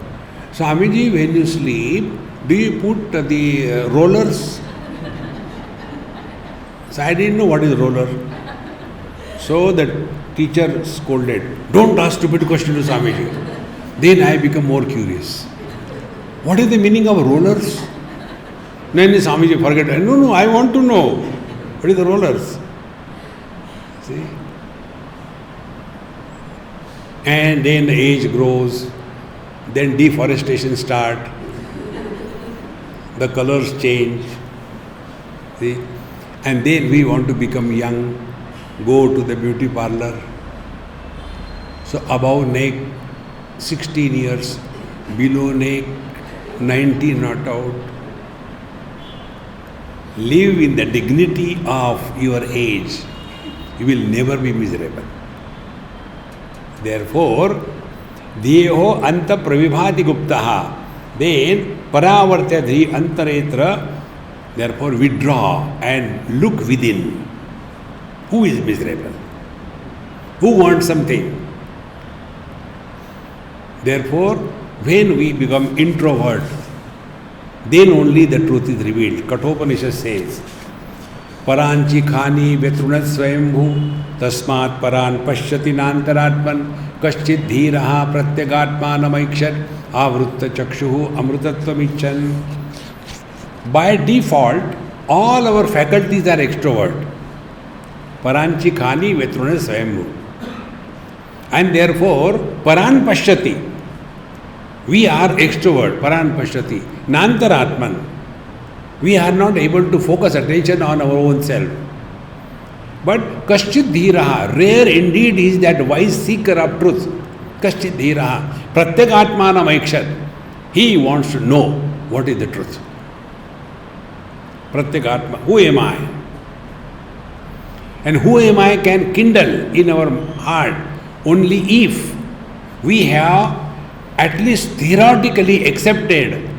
Swamiji, when you sleep, do you put the rollers? So I didn't know what is roller. So the teacher scolded, don't ask stupid question to Swamiji. Then I become more curious. What is the meaning of rollers? Then Swamiji forget. No, I want to know. What is the rollers? See? And then the age grows. Then deforestation start. The colors change. See? And then we want to become young. Go to the beauty parlor. So above neck, 16 years. Below neck, 90 not out. Live in the dignity of your age. You will never be miserable. Therefore, Deho anta pravibhati guptaha. Then paravartya dhi antaretra. Therefore, withdraw and look within. Who is miserable? Who wants something? Therefore, when we become introvert, then only the truth is revealed. Kathopanishad says, Paranchi khani vetrunat swayambhu tasmat paran pashyati nantaratman kaschid dhiraha pratyagatmanamaikshat avrutta chakshuhu amrutatvam. By default, all our faculties are extrovert. Paranchi khani vetrunat swayambhu. And therefore, paran pashyati. We are extrovert, paran pashyati, nantaratman. We are not able to focus attention on our own self. But kaschid dhiraha, rare indeed is that wise seeker of truth. Kaschid dhiraha, pratyagatmanam aikshat. He wants to know what is the truth. Pratyekatma, who am I? And who am I can kindle in our heart only if we have at least theoretically accepted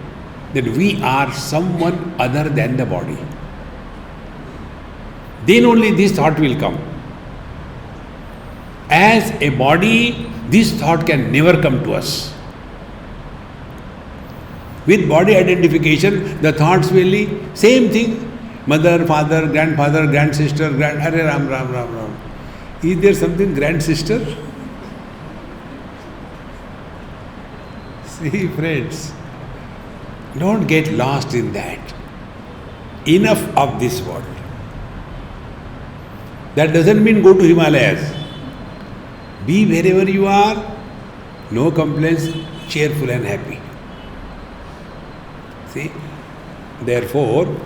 that we are someone other than the body. Then only this thought will come. As a body, this thought can never come to us. With body identification, the thoughts will be same thing. Mother, father, grandfather, grandsister, Hare Ram, Ram, Ram, Ram. Is there something grandsister? See, friends, don't get lost in that. Enough of this world. That doesn't mean go to Himalayas. Be wherever you are, no complaints, cheerful and happy. See? Therefore,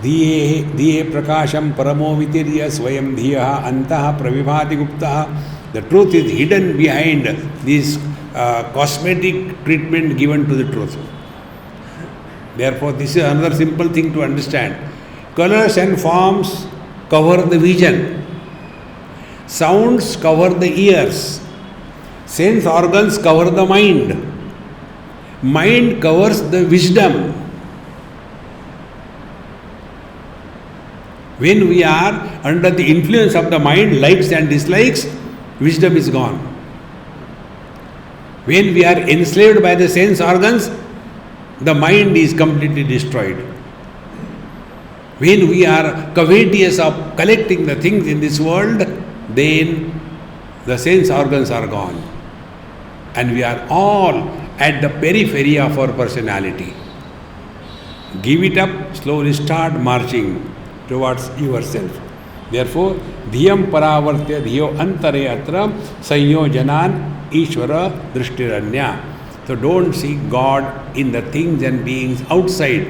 Dhiye prakasham paramo vitirya swayam dhiyaha antaha pravibhati guptaha. The truth is hidden behind this cosmetic treatment given to the truth. Therefore, this is another simple thing to understand. Colors and forms cover the vision. Sounds cover the ears. Sense organs cover the mind. Mind covers the wisdom. When we are under the influence of the mind, likes and dislikes, wisdom is gone. When we are enslaved by the sense organs, the mind is completely destroyed. When we are covetous of collecting the things in this world, then the sense organs are gone. And we are all at the periphery of our personality. Give it up, slowly start marching towards yourself. Therefore, dhiyam paravartya dhiyo antare atra sanyojanan ishvara drishtiranya. So don't seek God in the things and beings outside.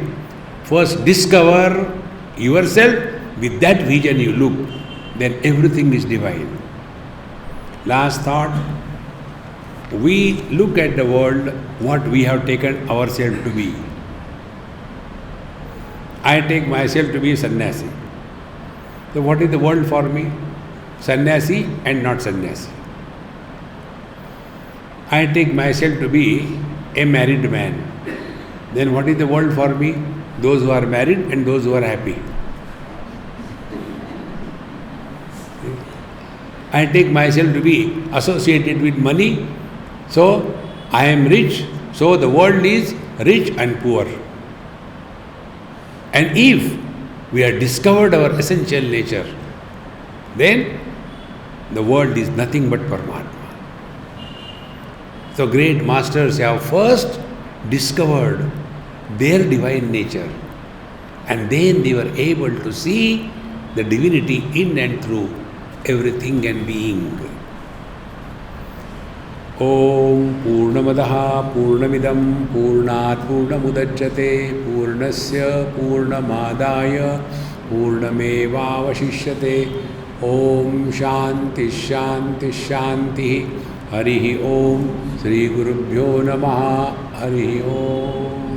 First discover yourself. With that vision you look, then everything is divine. Last thought, we look at the world what we have taken ourselves to be. I take myself to be a sannyasi. So what is the world for me? Sannyasi and not sannyasi. I take myself to be a married man. Then what is the world for me? Those who are married and those who are happy. I take myself to be associated with money. So I am rich. So the world is rich and poor. And if we have discovered our essential nature, then the world is nothing but Paramatma. So great masters have first discovered their divine nature, and then they were able to see the divinity in and through everything and being. Om Purnamadaha Purnamidam Purnat Purnamudachyate Purnasya Purnamadaya Purnamevavashishyate. Om Shanti Shanti Shanti. Harihi Om. Sri Gurubhyo Namaha. Harihi Om.